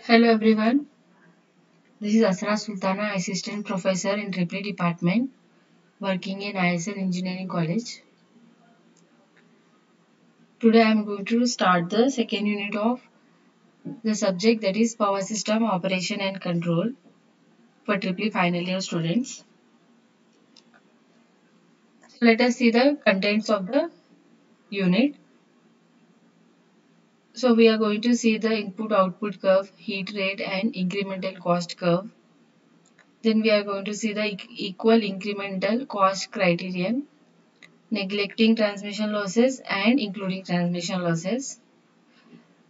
Hello everyone, this is Asra Sultana, Assistant Professor in Triple Department, working in ISL Engineering College. Today I am going to start the second unit of the subject, that is Power System Operation and Control for Triple Final Year students. So let us see the contents of the unit. So we are going to see the input-output curve, heat rate and incremental cost curve. Then we are going to see the equal incremental cost criterion, neglecting transmission losses and including transmission losses,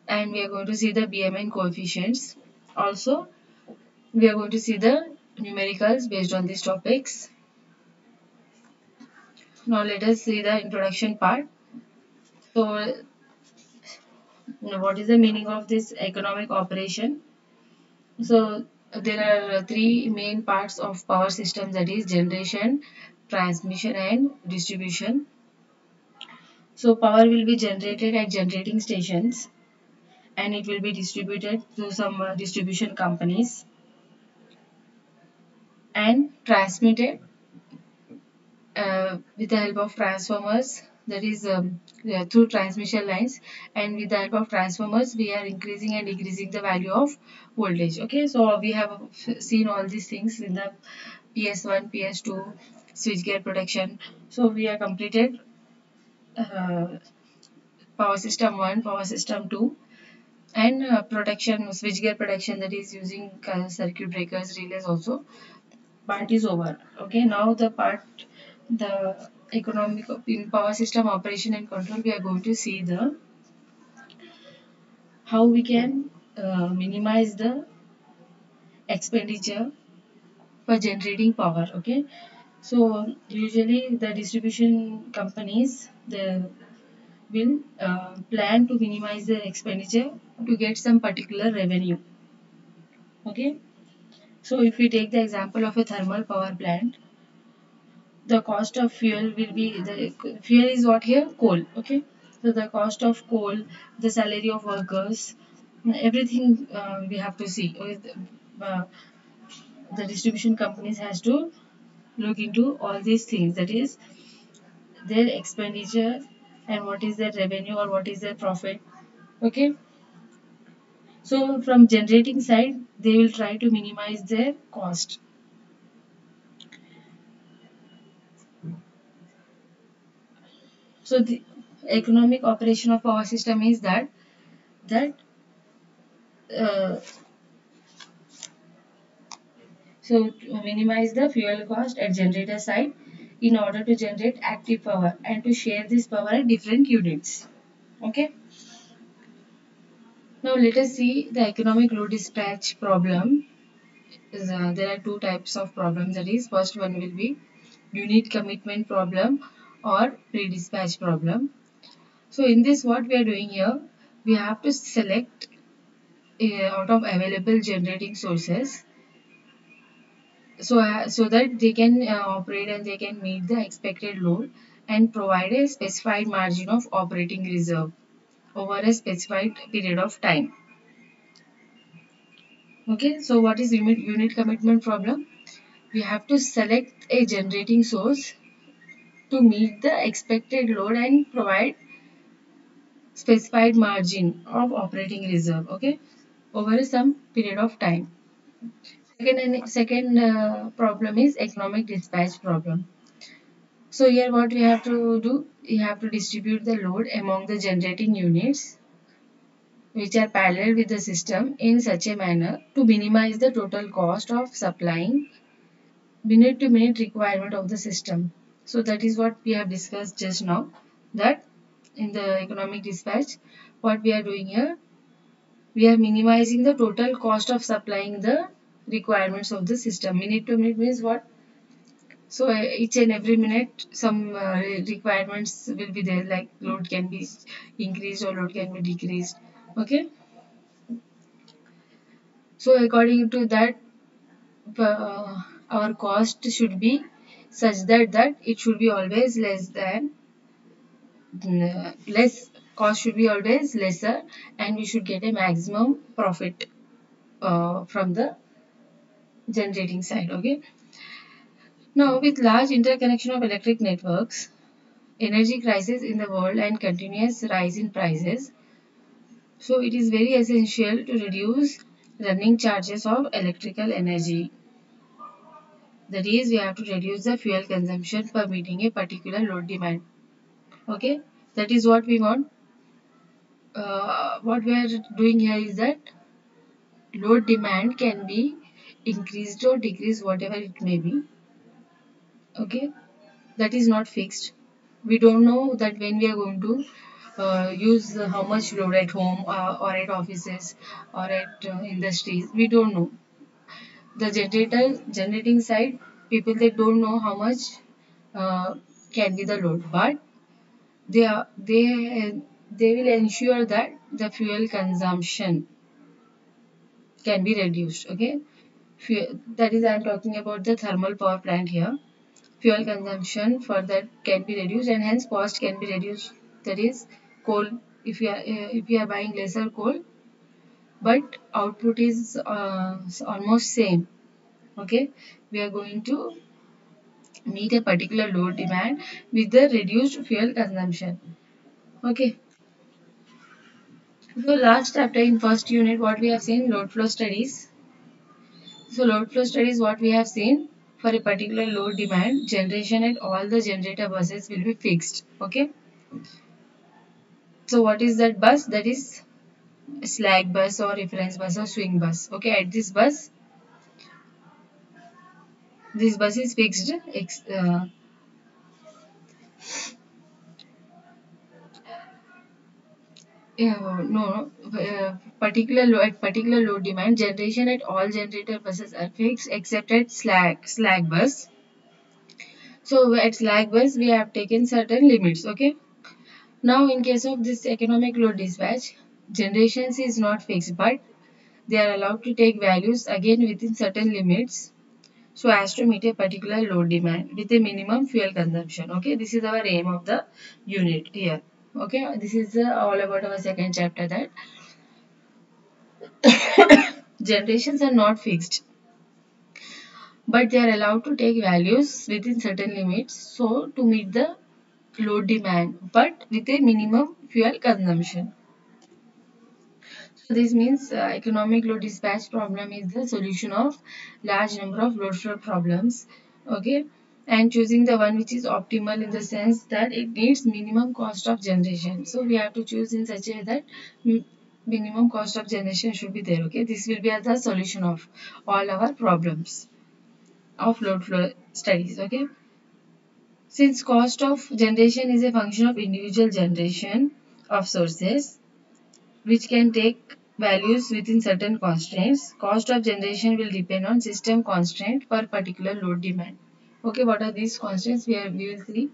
and we are going to see the BMN coefficients. Also, we are going to see the numericals based on these topics. Now let us see the introduction part. So what is the meaning of this economic operation? So there are three main parts of power system, that is generation, transmission and distribution. So power will be generated at generating stations and it will be distributed to some distribution companies and transmitted with the help of transformers, that is yeah, through transmission lines, and with the help of transformers we are increasing and decreasing the value of voltage. Okay, so we have seen all these things in the PS1, PS2, switchgear protection. So we are completed uh, power system 1, power system 2, and protection, switchgear protection, that is using circuit breakers, relays also. Part is over. Okay, now the economic in power system operation and control, we are going to see the how we can minimize the expenditure for generating power. Okay, so usually the distribution companies, they will plan to minimize their expenditure to get some particular revenue. Okay, so if we take the example of a thermal power plant, the cost of fuel will be, the fuel is what here, coal. Okay, so the cost of coal, the salary of workers, everything we have to see. Uh, the distribution companies has to look into all these things, that is their expenditure and what is their revenue or what is their profit. Okay, so from generating side they will try to minimize their cost. So the economic operation of power system is that uh, so to minimize the fuel cost at generator side in order to generate active power and to share this power at different units. Okay. Now let us see the economic load dispatch problem. There are two types of problems. That is, first one will be unit commitment problem or pre-dispatch problem. So in this, what we are doing here, we have to select out of available generating sources, so that they can operate and they can meet the expected load and provide a specified margin of operating reserve over a specified period of time. Okay, so what is unit commitment problem? We have to select a generating source to meet the expected load and provide specified margin of operating reserve, okay, over some period of time. Second problem is economic dispatch problem. So here what we have to do, we have to distribute the load among the generating units which are parallel with the system in such a manner to minimize the total cost of supplying minute to minute requirement of the system. So that is what we have discussed just now, that in the economic dispatch, what we are doing here, we are minimizing the total cost of supplying the requirements of the system. Minute to minute means what? So each and every minute some requirements will be there, like load can be increased or load can be decreased. Okay. So according to that, our cost should be such that it should be always less than less, cost should be always lesser and we should get a maximum profit. from the generating side. Okay. Now, with large interconnection of electric networks, energy crisis in the world and continuous rise in prices, so it is very essential to reduce running charges of electrical energy. That is, we have to reduce the fuel consumption per meeting a particular load demand. Okay, that is what we want. What we are doing here is that load demand can be increased or decreased, whatever it may be. Okay, that is not fixed. We don't know that when we are going to use how much load at home or at offices or at industries. We don't know. The generating side, people they don't know how much uh, can be the load, but they are they will ensure that the fuel consumption can be reduced. Okay, that is I'm talking about the thermal power plant here. Fuel consumption for that can be reduced and hence cost can be reduced. That is coal. If you are buying lesser coal, but output is almost same. Okay, we are going to meet a particular load demand with the reduced fuel consumption. Okay, so last chapter in first unit, what we have seen load flow studies. So load flow studies, what we have seen for a particular load demand, generation at all the generator buses will be fixed. Okay. So what is that bus? That is slack bus or reference bus or swing bus. Okay. At this bus is fixed. No, at particular load demand, generation at all generator buses are fixed except at slack bus. So at slack bus, we have taken certain limits. Okay. Now, in case of this economic load dispatch, generations is not fixed, but they are allowed to take values again within certain limits so as to meet a particular load demand with a minimum fuel consumption. Okay, this is our aim of the unit here. Okay, this is all about our second chapter that generations are not fixed, but they are allowed to take values within certain limits so to meet the load demand, but with a minimum fuel consumption. So this means economic load dispatch problem is the solution of large number of load flow problems. Okay, and choosing the one which is optimal in the sense that it needs minimum cost of generation. So we have to choose in such a way that minimum cost of generation should be there. Okay, this will be the solution of all our problems of load flow studies. Okay, since cost of generation is a function of individual generation of sources which can take values within certain constraints. Cost of generation will depend on system constraint per particular load demand. Okay, what are these constraints? We will see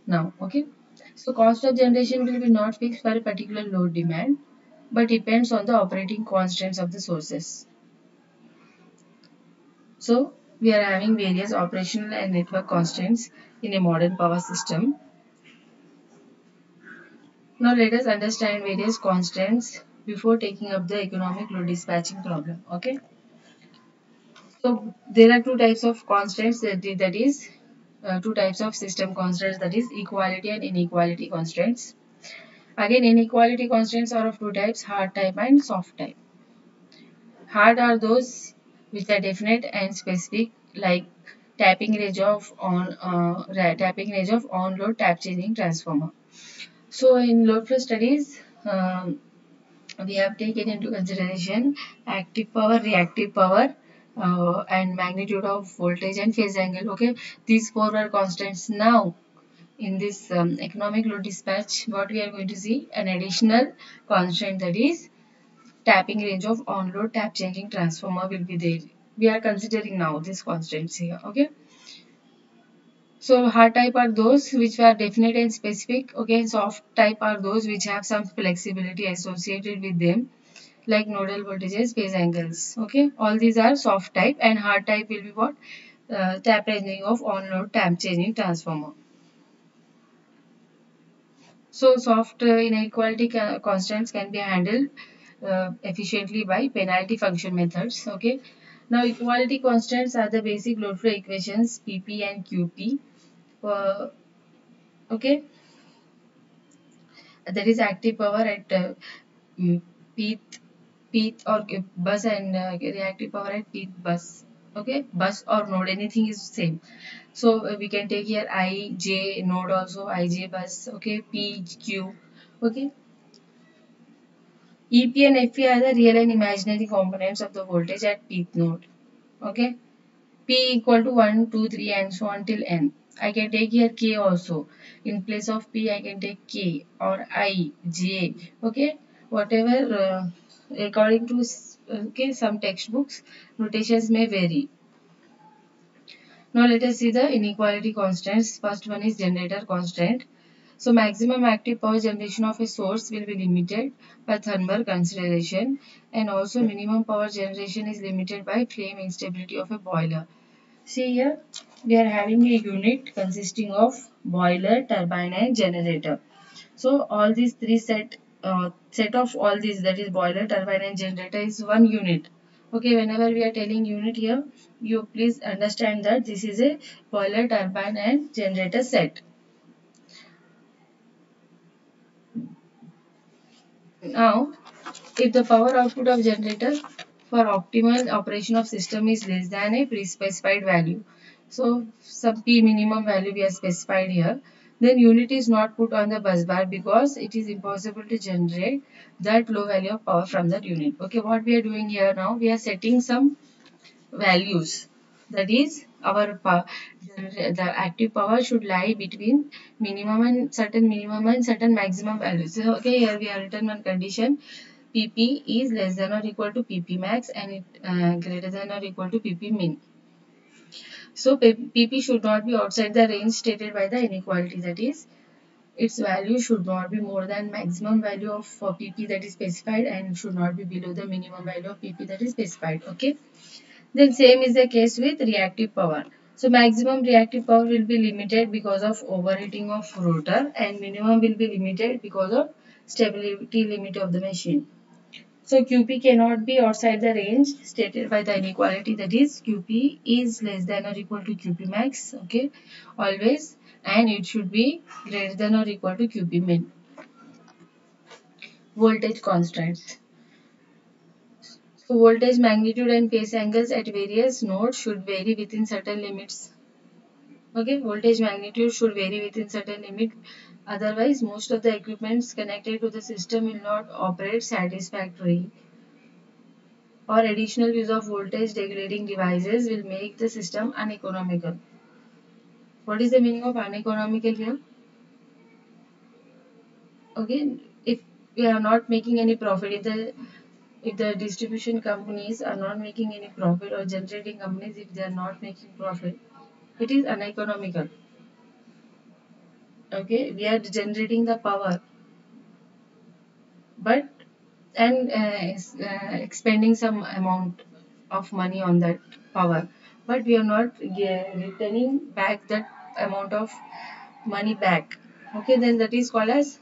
now. Okay, so cost of generation will be not fixed for a particular load demand, but depends on the operating constraints of the sources. So we are having various operational and network constraints in a modern power system. Now let us understand various constraints before taking up the economic load dispatching problem. Okay. So there are two types of constraints that is two types of system constraints, that is equality and inequality constraints. Again, inequality constraints are of two types, hard type and soft type. Hard are those which are definite and specific, like tapping range of on load tap changing transformer. So in load flow studies, we have taken into consideration active power, reactive power, and magnitude of voltage and phase angle. Okay, these four are constants. Now, in this economic load dispatch, what we are going to see an additional constant, that is tapping range of on load tap changing transformer will be there. We are considering now these constants here. Okay. So hard type are those which are definite and specific. Okay, soft type are those which have some flexibility associated with them, like nodal voltages, phase angles. Okay, all these are soft type, and hard type will be what? Tap ranging of on load tap changing transformer. So soft inequality constants can be handled efficiently by penalty function methods. Okay. Now equality constants are the basic load flow equations PP and QP. Uh, okay, that is active power at mm, pth pth or bus and reactive power at pth bus. Okay, bus or node, anything is same. So we can take here ij node also, ij bus. Okay, p q. Okay, ep and fe are the real and imaginary components of the voltage at pth node. Okay, p equal to 1 2 3 and so on till n. I can take here k also. In place of p I can take k or I, j. Okay, whatever according to okay, some textbooks notations may vary. Now let us see the inequality constants. First one is generator constant. So maximum active power generation of a source will be limited by thermal consideration, and also minimum power generation is limited by flame instability of a boiler. See here, we are having a unit consisting of boiler, turbine and generator. So all these three set of all these, that is boiler, turbine and generator, is one unit. Okay, whenever we are telling unit here, you please understand that this is a boiler, turbine and generator set. Now, if the power output of generator for optimal operation of system is less than a pre-specified value, so some P minimum value we have specified here, then unit is not put on the bus bar because it is impossible to generate that low value of power from that unit. Okay, what we are doing here now, we are setting some values. That is, our the active power should lie between minimum and certain maximum values. So, okay, here we have written one condition. PP is less than or equal to PP max and it greater than or equal to PP min. So PP should not be outside the range stated by the inequality. That is, its value should not be more than maximum value of PP that is specified, and should not be below the minimum value of PP that is specified. Okay. Then same is the case with reactive power. So maximum reactive power will be limited because of overheating of rotor, and minimum will be limited because of stability limit of the machine. So QP cannot be outside the range stated by the inequality, that is QP is less than or equal to QP max, okay, always, and it should be greater than or equal to QP min. Voltage constants. So voltage magnitude and phase angles at various nodes should vary within certain limits. Okay, voltage magnitude should vary within certain limit. Otherwise, most of the equipments connected to the system will not operate satisfactorily, or additional use of voltage regulating devices will make the system uneconomical. What is the meaning of uneconomical here? Okay, if we are not making any profit, if the distribution companies are not making any profit, or generating companies if they are not making profit, it is uneconomical. Okay, we are generating the power, but and expending some amount of money on that power, but we are not returning back that amount of money back. Okay, then that is called as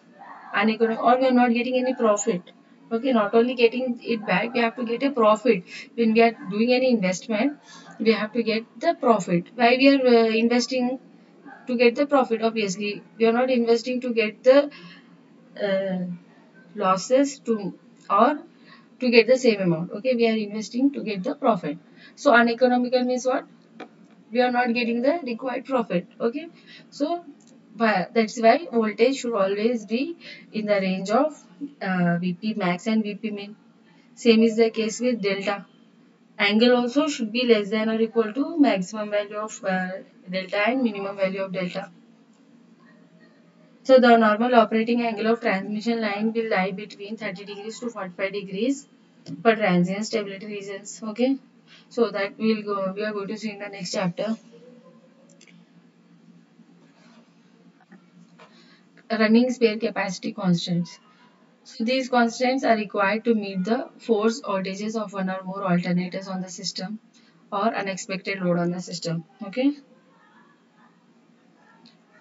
uneconomic, or we are not getting any profit. Okay, not only getting it back, we have to get a profit. When we are doing any investment, we have to get the profit. Why we are investing? To get the profit, obviously. We are not investing to get the uh, losses to, or to get the same amount. Okay, we are investing to get the profit. So uneconomical means what? We are not getting the required profit. Okay, so that's why voltage should always be in the range of VP max and VP min. Same is the case with delta. Angle also should be less than or equal to maximum value of delta and minimum value of delta. So the normal operating angle of transmission line will lie between 30 degrees to 45 degrees for transient stability reasons. Okay, so that we are going to see in the next chapter. Running spare capacity constants. So these constants are required to meet the force outages of one or more alternators on the system, or unexpected load on the system. Okay.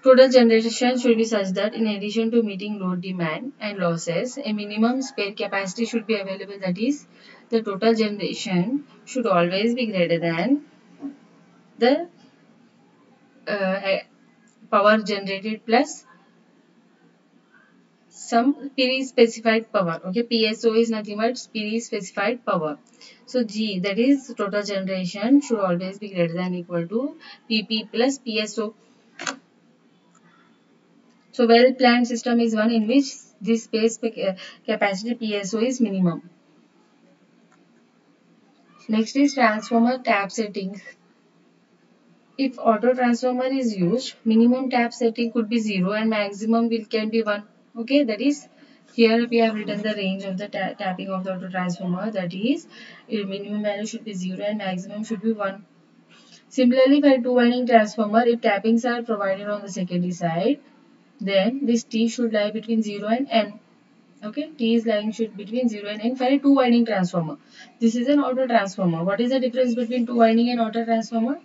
Total generation should be such that in addition to meeting load demand and losses, a minimum spare capacity should be available. That is, the total generation should always be greater than the uh, power generated plus some Piri specified power. Okay, PSO is nothing but Piri specified power. So G, that is total generation, should always be greater than equal to PP plus PSO. So well planned system is one in which this capacity PSO is minimum. Next is transformer tap settings. If auto transformer is used, minimum tap setting could be 0 and maximum will can be 1. Okay, that is, here we have written the range of the tapping of the auto transformer. That is, minimum value should be 0 and maximum should be 1. Similarly, for a two winding transformer, if tappings are provided on the secondary side, then this T should lie between 0 and N. Okay, T is lying should between 0 and N for a two winding transformer. This is an auto transformer. What is the difference between two winding and auto transformer?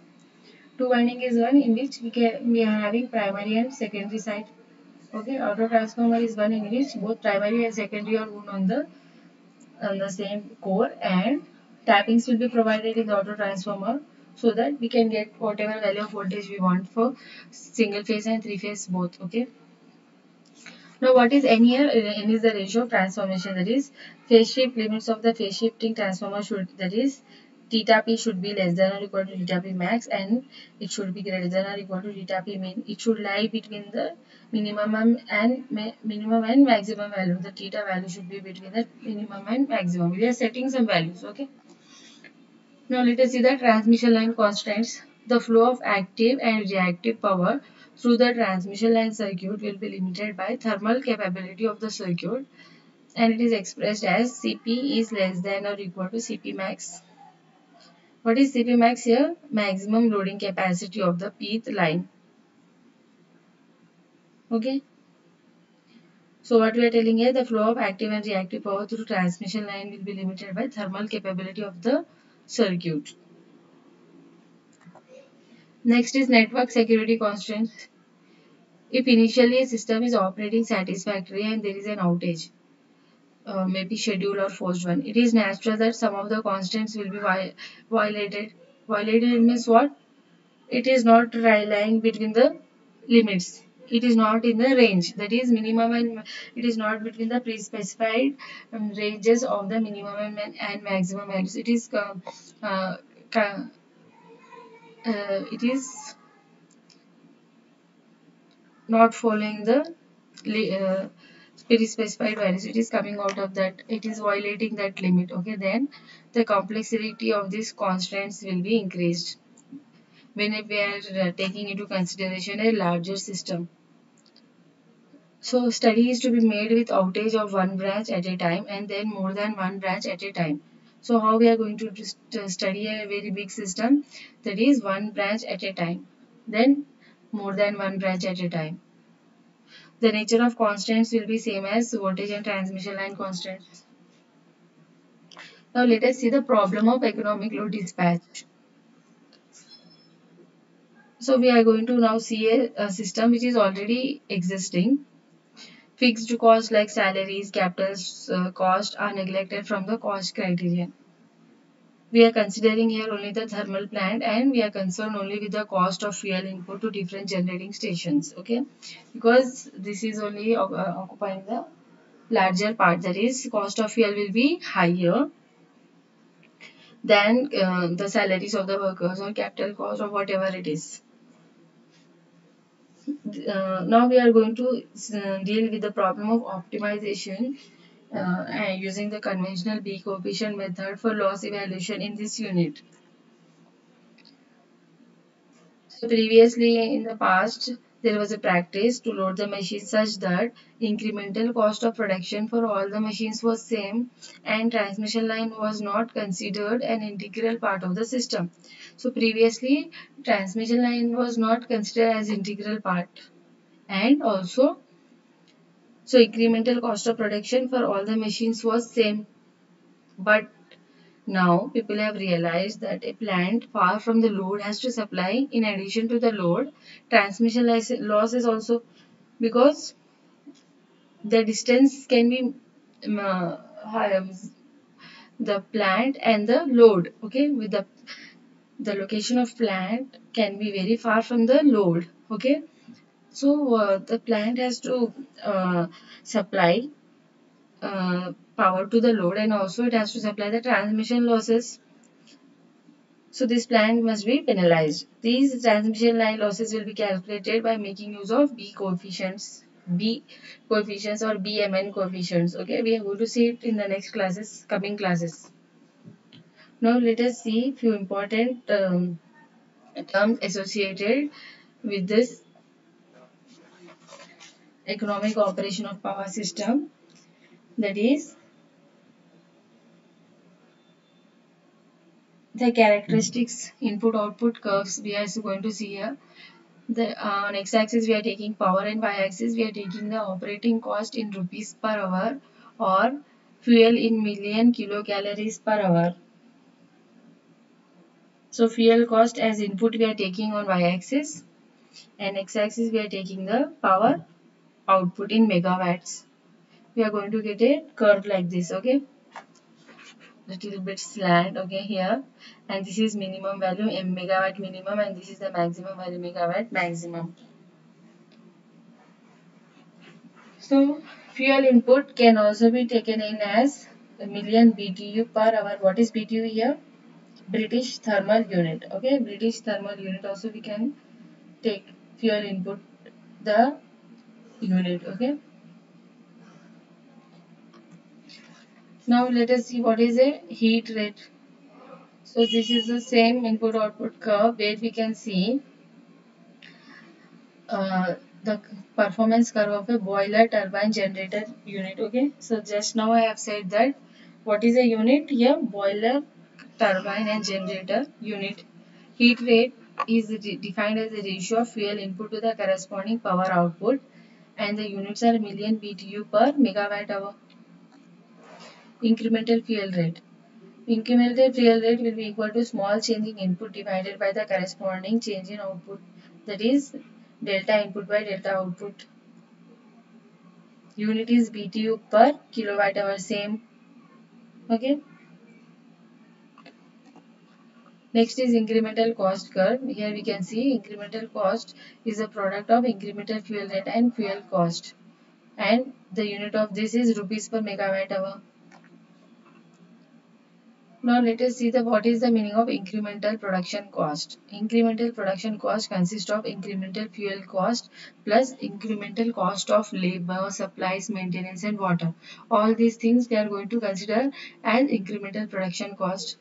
Two winding is one in which we are having primary and secondary side. Okay, auto transformer is one in which both primary and secondary are wound on the same core, and tappings will be provided in the auto transformer so that we can get whatever value of voltage we want for single phase and three phase both. Okay. Now what is N here? N is the ratio of transformation, that is phase shift limits of the phase shifting transformer should, that is theta p should be less than or equal to theta p max, and it should be greater than or equal to theta p min. It should lie between the minimum and maximum value. The theta value should be between the minimum and maximum. We are setting some values. Okay. Now let us see the transmission line constraints. The flow of active and reactive power through the transmission line circuit will be limited by thermal capability of the circuit, and it is expressed as Cp is less than or equal to Cp max. What is Cp max here? Maximum loading capacity of the pth line. Okay. So what we are telling here, the flow of active and reactive power through transmission line will be limited by thermal capability of the circuit. Next is network security constraints. If initially a system is operating satisfactorily and there is an outage, maybe scheduled or forced one, it is natural that some of the constants will be violated. Violated means what? It is not lying between the limits. It is not in the range. That is minimum, and it is not between the pre-specified ranges of the minimum and maximum values. It is uh, it is not following the specified values. It is coming out of that, it is violating that limit. Okay, then the complexity of these constraints will be increased when we are taking into consideration a larger system. So study is to be made with outage of one branch at a time and then more than one branch at a time. So how we are going to just study a very big system, that is one branch at a time, then more than one branch at a time. The nature of constants will be same as voltage and transmission line constants. Now let us see the problem of economic load dispatch. So we are going to now see a system which is already existing. Fixed costs like salaries, capital cost are neglected from the cost criterion. We are considering here only the thermal plant, and we are concerned only with the cost of fuel input to different generating stations. Okay, because this is only occupying the larger part, that is cost of fuel will be higher than the salaries of the workers or capital cost or whatever it is. Now we are going to deal with the problem of optimization and using the conventional B coefficient method for loss evaluation in this unit. So previously in the past, there was a practice to load the machine such that incremental cost of production for all the machines was same, and transmission line was not considered an integral part of the system. So previously transmission line was not considered as integral part, and also so incremental cost of production for all the machines was same, but Now people have realized that a plant far from the load has to supply in addition to the load transmission losses also, because the distance can be higher, the plant and the load, okay, with the location of plant can be very far from the load, okay. So the plant has to supply power to the load, and also it has to supply the transmission losses. So this plant must be penalized. These transmission line losses will be calculated by making use of B coefficients or BMN coefficients. Okay, we are going to see it in the next classes, coming classes. Now let us see few important terms associated with this economic operation of power system. That is the characteristics input output curves we are going to see here. On x-axis we are taking power, and y-axis we are taking the operating cost in rupees per hour or fuel in million kilocalories per hour. So fuel cost as input we are taking on y-axis, and x-axis we are taking the power output in megawatts. We are going to get a curve like this, okay, little bit slant, okay, here, and this is minimum value m megawatt minimum, and this is the maximum value megawatt maximum. So fuel input can also be taken in as a million BTU per hour. What is BTU here? British thermal unit. Okay, British thermal unit also we can take fuel input the unit. Okay. Now let us see what is a heat rate. So this is the same input output curve where we can see the performance curve of a boiler turbine generator unit. Okay, so just now I have said that what is a unit here? Boiler turbine and generator unit. Heat rate is defined as the ratio of fuel input to the corresponding power output, and the units are million BTU per megawatt hour. Incremental fuel rate. Incremental fuel rate will be equal to small change in input divided by the corresponding change in output, that is delta input by delta output. Unit is BTU per kilowatt hour, same. Okay. Next is incremental cost curve. Here we can see incremental cost is a product of incremental fuel rate and fuel cost, and the unit of this is rupees per megawatt hour. Now let us see the what is the meaning of incremental production cost. Incremental production cost consists of incremental fuel cost plus incremental cost of labor, supplies, maintenance and water. All these things we are going to consider as incremental production cost.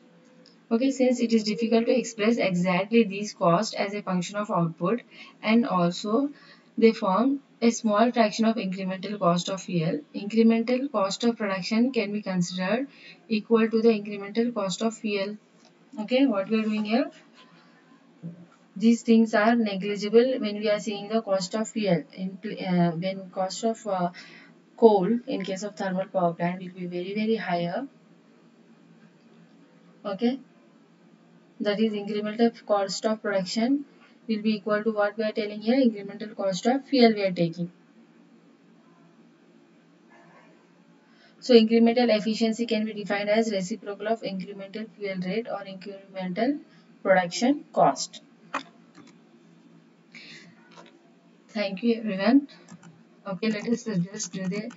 Okay, since it is difficult to express exactly these costs as a function of output, and also they form a small fraction of incremental cost of fuel. Incremental cost of production can be considered equal to the incremental cost of fuel. Okay, what we are doing here? These things are negligible when we are seeing the cost of fuel. When cost of coal in case of thermal power plant will be very higher. Okay, that is incremental cost of production will be equal to what we are telling here, incremental cost of fuel we are taking. So incremental efficiency can be defined as reciprocal of incremental fuel rate or incremental production cost. Thank you everyone. Okay, let us just do the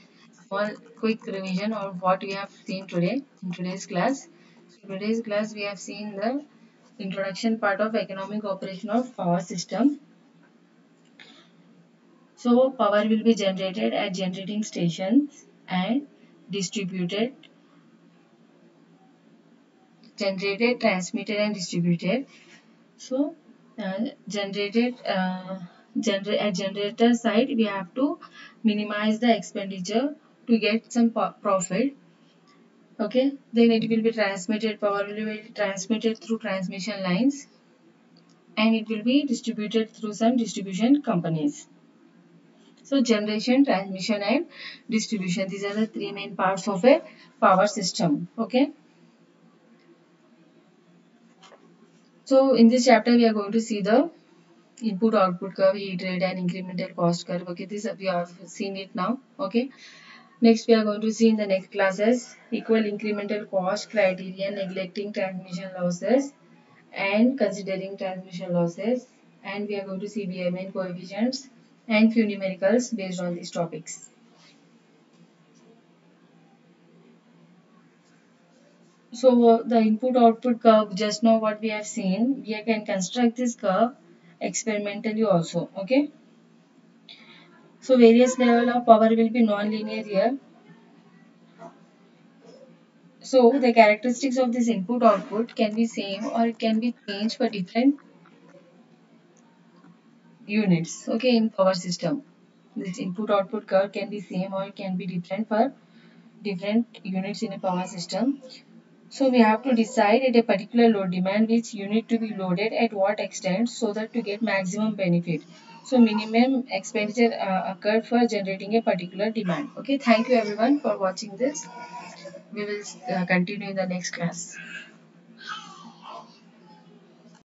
small quick revision of what we have seen today in today's class. So today's class we have seen the introduction part of economic operation of power system. So power will be generated at generating stations and distributed, transmitted and distributed. So generated at generator side we have to minimize the expenditure to get some profit. Okay, then it will be transmitted, power will be transmitted through transmission lines, and it will be distributed through some distribution companies. So generation, transmission and distribution, these are the three main parts of a power system. Okay. So in this chapter we are going to see the input output curve, heat rate and incremental cost curve. Okay, this we have seen it now. Okay, next we are going to see in the next classes equal incremental cost criterion, neglecting transmission losses and considering transmission losses, and we are going to see VMN coefficients and few numericals based on these topics. So the input output curve, just now what we have seen, we can construct this curve experimentally also. Okay, so various level of power will be non-linear here. So the characteristics of this input output can be same or it can be changed for different units. Okay, in power system, this input output curve can be same or it can be different for different units in a power system. So we have to decide at a particular load demand which unit to be loaded at what extent so that to get maximum benefit. So minimum expenditure occurred for generating a particular demand. Okay, thank you everyone for watching this. We will continue in the next class.